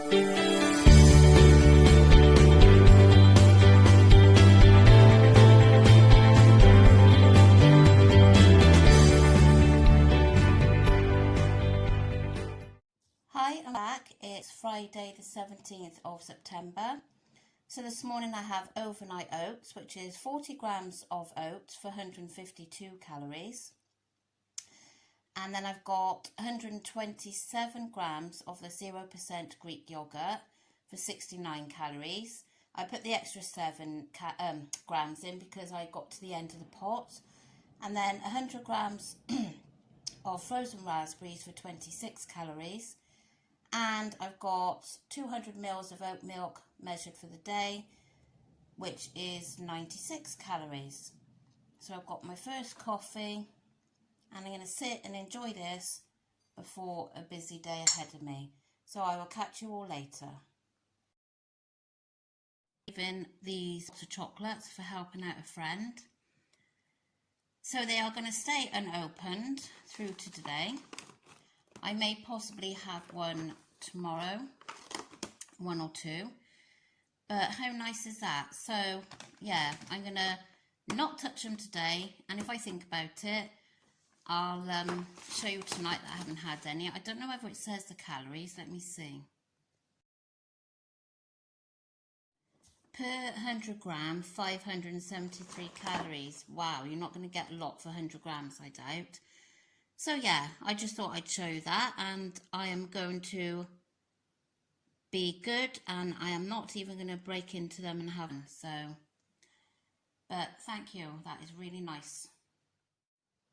Hi, I'm back. It's Friday the 17th of September. So this morning I have overnight oats, which is 40 grams of oats for 152 calories. And then I've got 127 grams of the 0% Greek yogurt for 69 calories. I put the extra 7 grams in because I got to the end of the pot. And then 100 grams of frozen raspberries for 26 calories. And I've got 200 mils of oat milk measured for the day, which is 96 calories. So I've got my first coffee, and I'm going to sit and enjoy this before a busy day ahead of me. So I will catch you all later. Even these chocolates for helping out a friend. So they are going to stay unopened through to today. I may possibly have one tomorrow, one or two, but how nice is that? So yeah, I'm gonna not touch them today, and if I think about it, I'll show you tonight that I haven't had any. I don't know whether it says the calories. Let me see. Per 100 gram, 573 calories. Wow, you're not going to get a lot for 100 grams, I doubt. So yeah, I just thought I'd show you that, and I am going to be good, and I am not even going to break into them and have them. So, but thank you, that is really nice.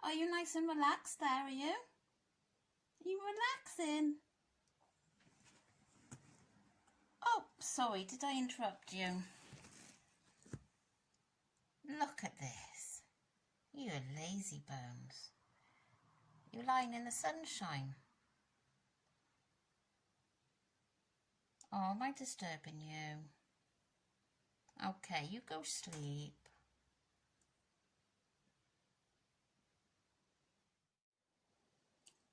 Are you nice and relaxed there, are you? Are you relaxing? Oh, sorry, did I interrupt you? Look at this. You lazy bones. You're lying in the sunshine. Oh, am I disturbing you? Okay, you go sleep.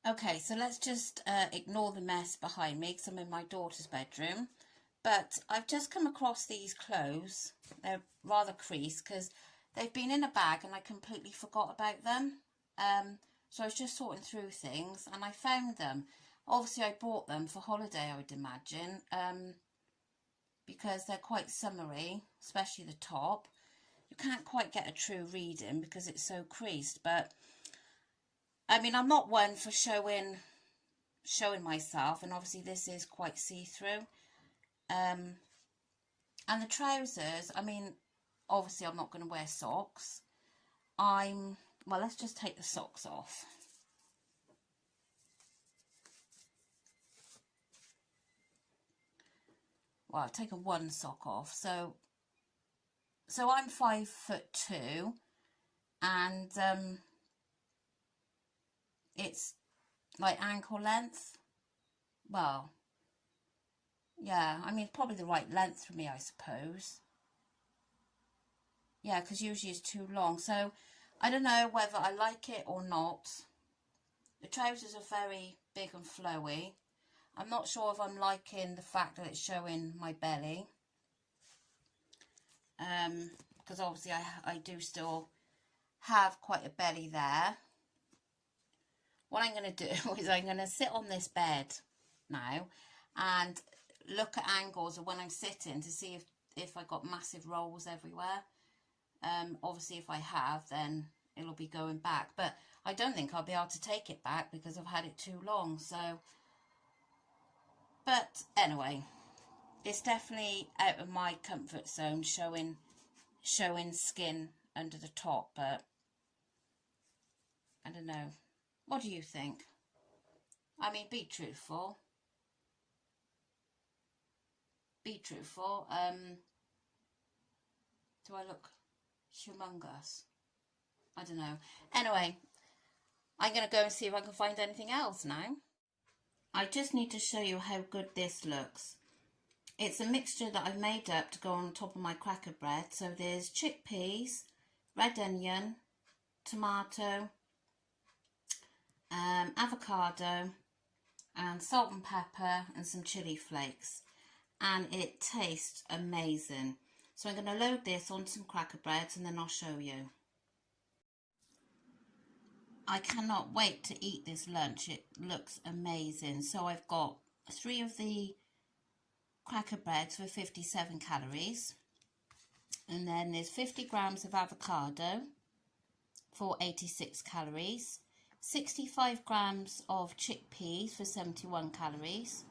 Okay, so let's just ignore the mess behind me because I'm in my daughter's bedroom. But I've just come across these clothes. They're rather creased because they've been in a bag and I completely forgot about them. So I was just sorting through things and I found them. Obviously I bought them for holiday, I would imagine, because they're quite summery, especially the top. You can't quite get a true reading because it's so creased, but I mean, I'm not one for showing myself, and obviously this is quite see-through. And the trousers, I mean, obviously I'm not going to wear socks. Well, let's just take the socks off. Well, I've taken one sock off. So I'm 5'2", and it's like ankle length. Well, yeah, I mean, probably the right length for me, I suppose. Yeah, because usually it's too long. So I don't know whether I like it or not. The trousers are very big and flowy. I'm not sure if I'm liking the fact that it's showing my belly. Because obviously I do still have quite a belly there. What I'm going to do is I'm going to sit on this bed now and look at angles of when I'm sitting to see if I got massive rolls everywhere. Obviously if I have, then it'll be going back, but I don't think I'll be able to take it back because I've had it too long. So, but anyway, it's definitely out of my comfort zone, showing skin under the top, but I don't know. What do you think? I mean, be truthful. Be truthful. Do I look humongous? I don't know. Anyway, I'm going to go and see if I can find anything else now. I just need to show you how good this looks. It's a mixture that I've made up to go on top of my cracker bread. So there's chickpeas, red onion, tomato, avocado, and salt and pepper and some chili flakes. and it tastes amazing. So I'm going to load this on some cracker breads and then I'll show you. I cannot wait to eat this lunch. It looks amazing. So I've got 3 of the cracker breads with 57 calories. And then there's 50 grams of avocado for 86 calories. 65 grams of chickpeas for 71 calories.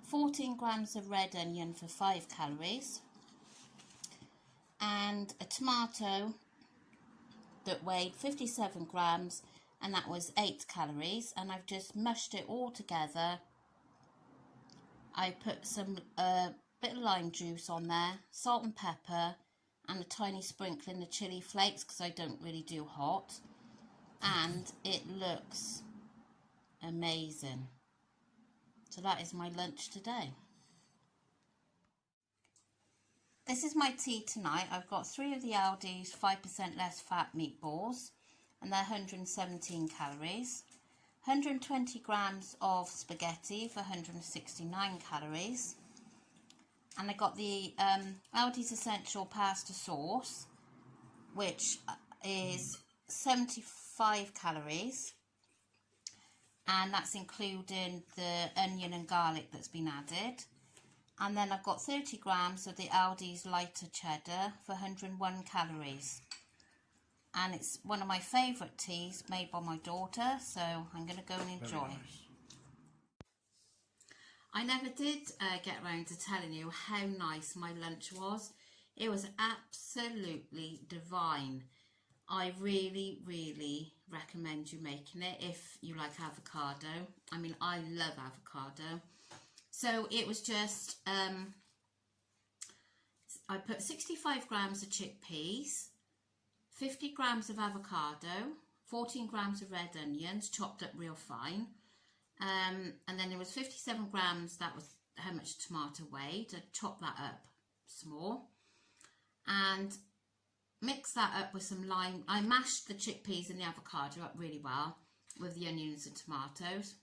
14 grams of red onion for 5 calories. And a tomato that weighed 57 grams, and that was 8 calories. And I've just mushed it all together. I put some bit of lime juice on there, salt and pepper, and a tiny sprinkling of chili flakes because I don't really do hot. And it looks amazing. So that is my lunch today. This is my tea tonight. I've got 3 of the Aldi's 5% less fat meatballs, and they're 117 calories. 120 grams of spaghetti for 169 calories. And I got the Aldi's Essential Pasta Sauce, which is 75 calories. And that's including the onion and garlic that's been added. And then I've got 30 grams of the Aldi's lighter cheddar for 101 calories. And it's one of my favourite teas made by my daughter, so I'm going to go and enjoy. Nice. I never did get around to telling you how nice my lunch was. It was absolutely divine. I really, really recommend you making it if you like avocado. I mean, I love avocado. So it was just, I put 65 grams of chickpeas, 50 grams of avocado, 14 grams of red onions, chopped up real fine. And then there was 57 grams, that was how much tomato weighed. I chopped that up small. And mix that up with some lime. I mashed the chickpeas and the avocado up really well with the onions and tomatoes.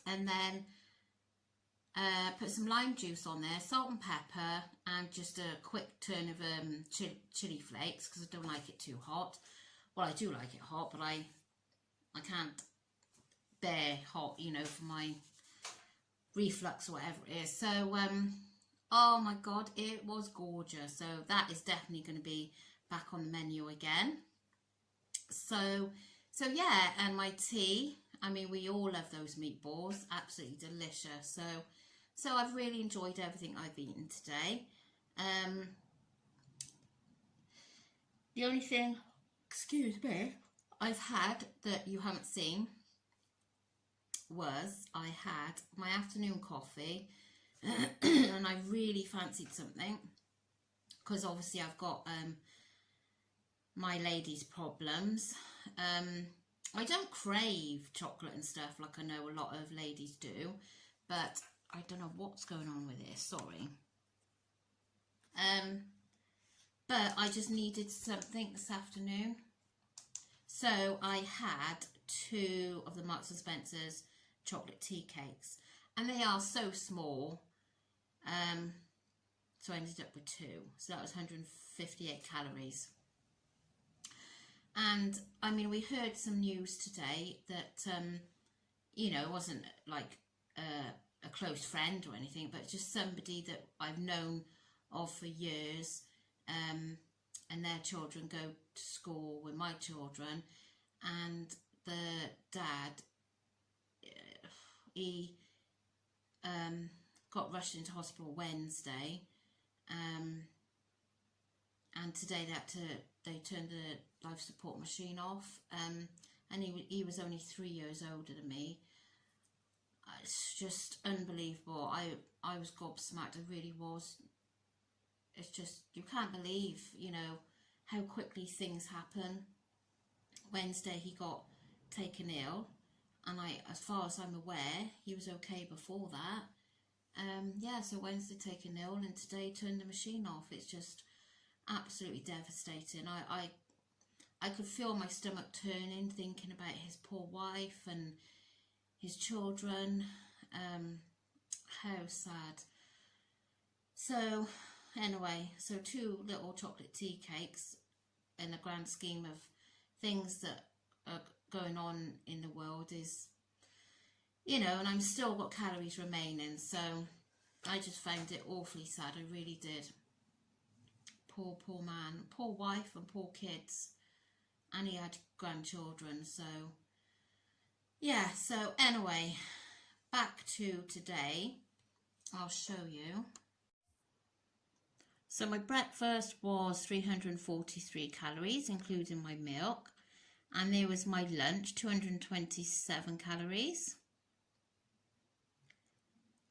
And then put some lime juice on there, salt and pepper, and just a quick turn of chili flakes because I don't like it too hot. Well, I do like it hot, but I can't bear hot, you know, for my reflux or whatever it is. So, oh my God, it was gorgeous. So that is definitely going to be back on the menu again. So yeah, and my tea. I mean, we all love those meatballs. Absolutely delicious. So I've really enjoyed everything I've eaten today. The only thing, excuse me, I've had that you haven't seen was I had my afternoon coffee and I really fancied something because obviously I've got my lady's problems. I don't crave chocolate and stuff like I know a lot of ladies do, but I don't know what's going on with this, sorry. But I just needed something this afternoon. So I had 2 of the Marks & Spencer's chocolate tea cakes, and they are so small. So I ended up with 2. So that was 158 calories. And I mean, we heard some news today that, you know, it wasn't like a close friend or anything, but just somebody that I've known of for years, and their children go to school with my children, and the dad, he got rushed into hospital Wednesday, and today they turned the life support machine off, and he was only 3 years older than me. It's just unbelievable. I was gobsmacked, I really was. It's just, you can't believe, you know, how quickly things happen. Wednesday he got taken ill, and as far as I'm aware, he was okay before that. Yeah, so Wednesday taken ill, and today turned the machine off. It's just absolutely devastating. I could feel my stomach turning thinking about his poor wife and his children. How sad. So anyway, so 2 little chocolate tea cakes in the grand scheme of things that are going on in the world is, you know, and I'm still got calories remaining. So I just found it awfully sad. I really did. Poor man, poor wife and poor kids. And he had grandchildren. So yeah, so anyway, back to today. I'll show you. So my breakfast was 343 calories, including my milk. And there was my lunch, 227 calories.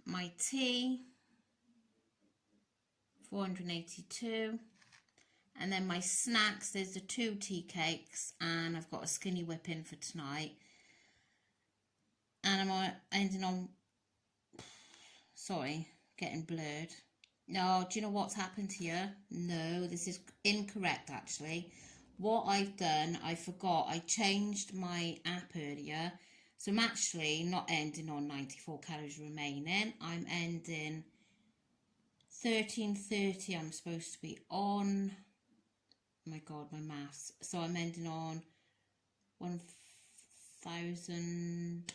My tea, 482. And then my snacks, there's the 2 tea cakes, and I've got a skinny whipping for tonight. And I'm ending on, sorry, getting blurred. No, do you know what's happened here? No, this is incorrect actually. What I've done, I forgot, I changed my app earlier. So I'm actually not ending on 94 calories remaining. I'm ending 1330 I'm supposed to be on. Oh my God, my maths. So I'm ending on 1000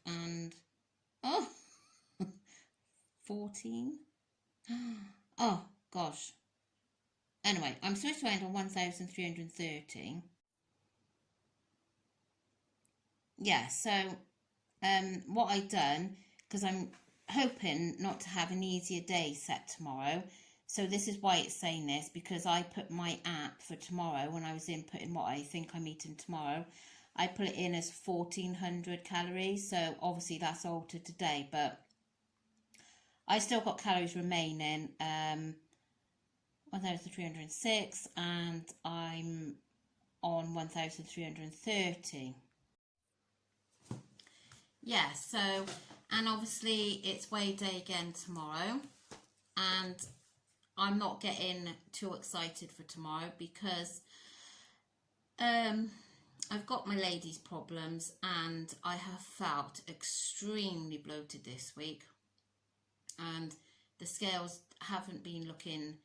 and, oh, 14. Oh gosh. Anyway, I'm supposed to end on 1330. Yeah, so what I've done, because I'm hoping not to have an easier day set tomorrow, so this is why it's saying this, because I put my app for tomorrow, when I was inputting what I think I'm eating tomorrow, I put it in as 1400 calories, so obviously that's altered today, but I still got calories remaining, 1306, and I'm on 1330. Yeah, so, and obviously it's weigh day again tomorrow, and I'm not getting too excited for tomorrow because I've got my ladies' problems, and I have felt extremely bloated this week, and the scales haven't been looking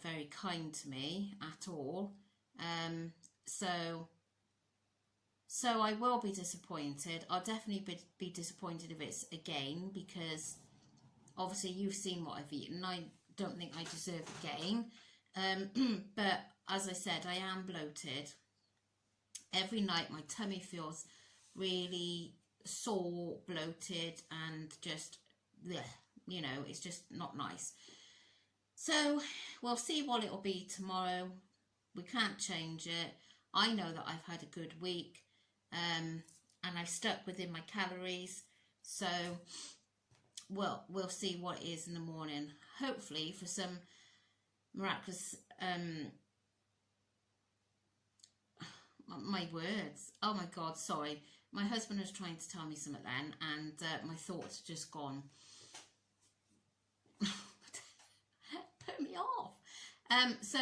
very kind to me at all. So I will be disappointed. I'll definitely be disappointed if it's again, because obviously you've seen what I've eaten. I don't think I deserve a gain. But as I said, I am bloated. Every night my tummy feels really sore, bloated, and just, bleh, you know, it's just not nice. So we'll see what it'll be tomorrow. We can't change it. I know that I've had a good week, and I've stuck within my calories. So we'll see what it is in the morning. Hopefully for some miraculous, my words. Oh my God, sorry. My husband was trying to tell me something then, and my thoughts are just gone. Put me off. So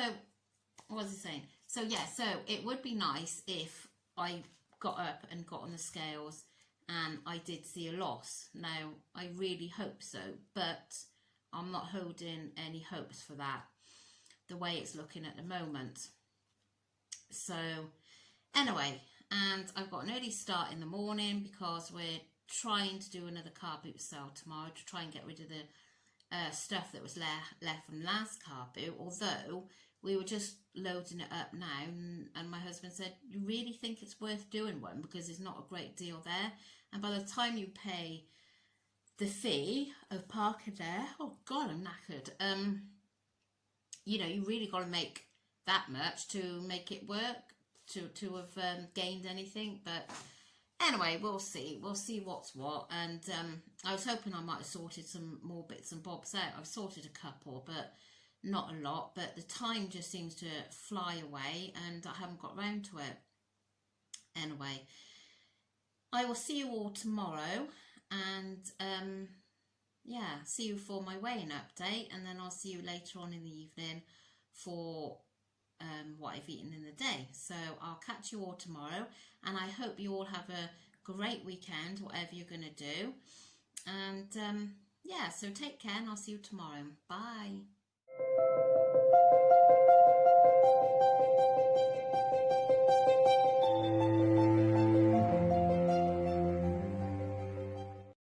what was I saying? So yeah, so it would be nice if I got up and got on the scales and I did see a loss. Now, I really hope so, but I'm not holding any hopes for that, the way it's looking at the moment. So anyway, and I've got an early start in the morning because we're trying to do another car boot sale tomorrow to try and get rid of the stuff that was left from last car boot, although we were just loading it up now, and my husband said, you really think it's worth doing one because there's not a great deal there, and by the time you pay the fee of parking there, oh God, I'm knackered, you know, you really got to make that much to make it work, to have gained anything. But anyway, we'll see what's what. And I was hoping I might have sorted some more bits and bobs out. I've sorted a couple, but not a lot. But the time just seems to fly away, and I haven't got round to it. Anyway, I will see you all tomorrow, and yeah, see you for my weighing update, and then I'll see you later on in the evening for what I've eaten in the day. So I'll catch you all tomorrow, and I hope you all have a great weekend, whatever you're going to do. And yeah, so take care and I'll see you tomorrow. Bye.